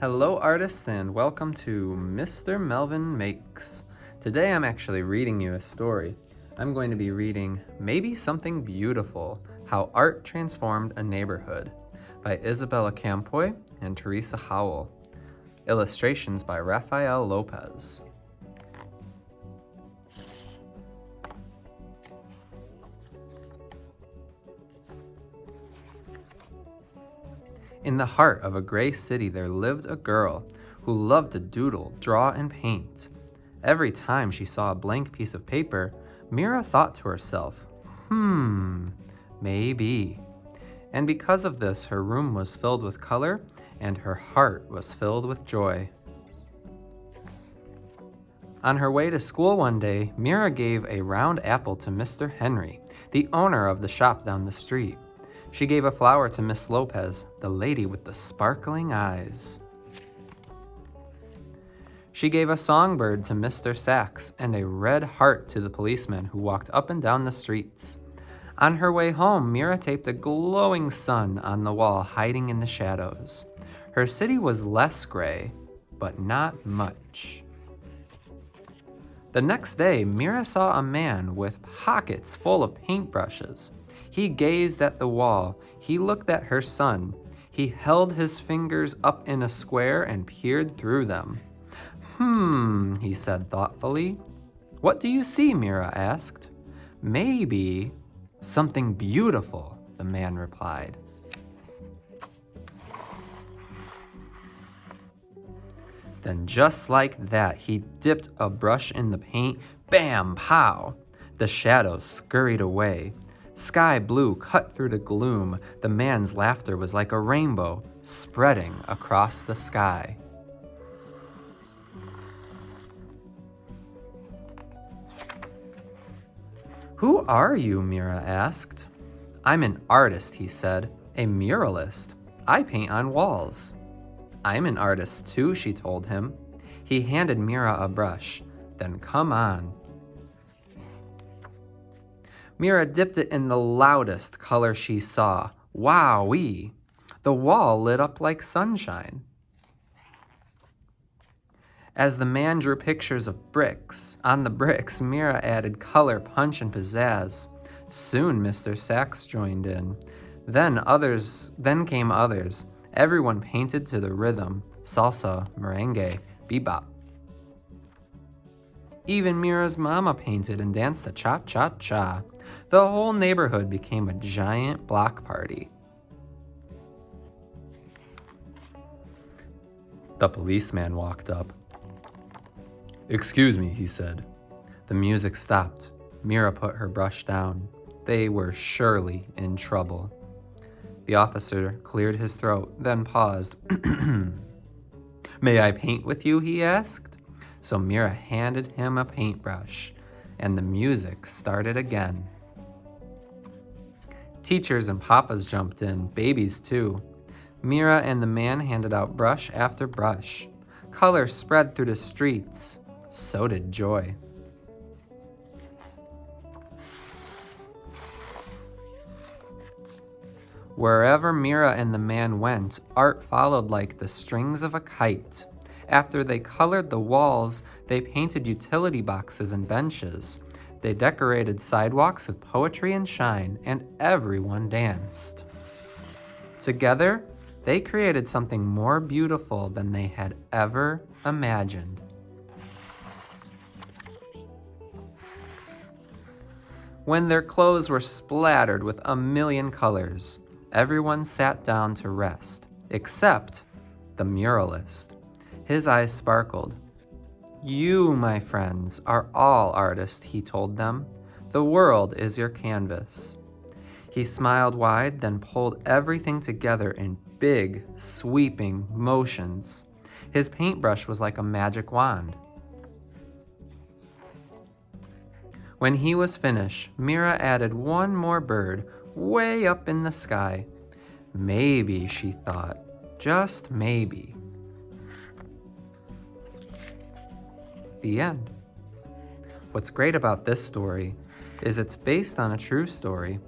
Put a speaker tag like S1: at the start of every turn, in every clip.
S1: Hello artists and welcome to Mr. Melvin Makes. Today I'm actually reading you a story. I'm going to be reading Maybe Something Beautiful, How Art Transformed a Neighborhood by Isabel Campoy and Theresa Howell. Illustrations by Rafael Lopez. In the heart of a gray city there lived a girl who loved to doodle, draw, and paint. Every time she saw a blank piece of paper, Mira thought to herself, maybe. And because of this, her room was filled with color and her heart was filled with joy. On her way to school one day, Mira gave a round apple to Mr. Henry, the owner of the shop down the street. She gave a flower to Miss Lopez, the lady with the sparkling eyes. She gave a songbird to Mr. Sachs and a red heart to the policeman who walked up and down the streets. On her way home, Mira taped a glowing sun on the wall, hiding in the shadows. Her city was less gray, but not much. The next day, Mira saw a man with pockets full of paintbrushes. He gazed at the wall. He looked at her sun. He held his fingers up in a square and peered through them. He said thoughtfully. What do you see? Mira asked. Maybe something beautiful, the man replied. Then just like that, he dipped a brush in the paint. Bam! Pow! The shadows scurried away. Sky blue cut through the gloom. The man's laughter was like a rainbow spreading across the sky. Who are you? Mira asked. I'm an artist, he said, a muralist. I paint on walls. I'm an artist too, she told him. He handed Mira a brush. Then come on. Mira dipped it in the loudest color she saw. Wowee! The wall lit up like sunshine. As the man drew pictures of bricks, on the bricks, Mira added color, punch, and pizzazz. Soon Mr. Sachs joined in. Then came others. Everyone painted to the rhythm, salsa, merengue, bebop. Even Mira's mama painted and danced the cha-cha-cha. The whole neighborhood became a giant block party. The policeman walked up. Excuse me, he said. The music stopped. Mira put her brush down. They were surely in trouble. The officer cleared his throat, then paused. May I paint with you? He asked. So Mira handed him a paintbrush, and the music started again. Teachers and papas jumped in, babies too. Mira and the man handed out brush after brush. Color spread through the streets. So did joy. Wherever Mira and the man went, art followed like the strings of a kite. After they colored the walls, they painted utility boxes and benches. They decorated sidewalks with poetry and shine, and everyone danced. Together, they created something more beautiful than they had ever imagined. When their clothes were splattered with a million colors, everyone sat down to rest, except the muralist. His eyes sparkled. You, my friends, are all artists, he told them. The world is your canvas. He smiled wide, then pulled everything together in big, sweeping motions. His paintbrush was like a magic wand. When he was finished, Mira added one more bird way up in the sky. Maybe, she thought, just maybe. The end. What's great about this story is it's based on a true story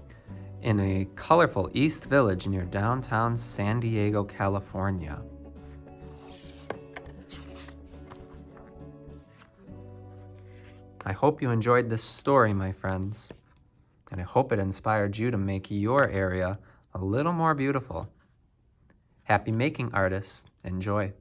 S1: in a colorful East Village near downtown San Diego, California. I hope you enjoyed this story, my friends, and I hope it inspired you to make your area a little more beautiful. Happy making, artists. Enjoy.